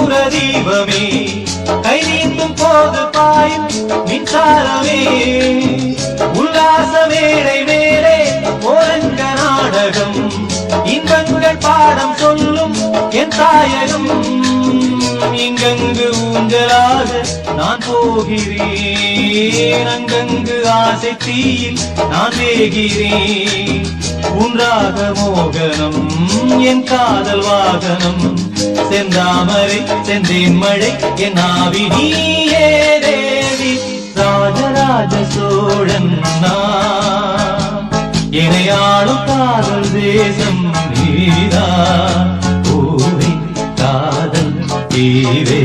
கற்பூர தீபமே கை நீந்தும் போது பாயும் மின்சாரமே உல்லாச மேடை மேலே ஓரங்க நாடகம் இன்பங்கள் பாடம் சொல்லும் என் தாயகம் இங்கங்கு ஊஞ்சலாக நான் போகிறேன் அங்கங்கு ஆசை தீயில் நான் வேகிறேன் உன்றாக மோகனம் என் காதல் வாகனம் செந்தாமரை செந்தேன் மழை என் ஆவி நீயே தேவி ராஜராஜ சோழன் நான் இணையாளும் காதல் தேசம் நீதான் பூவே காதல் தீவே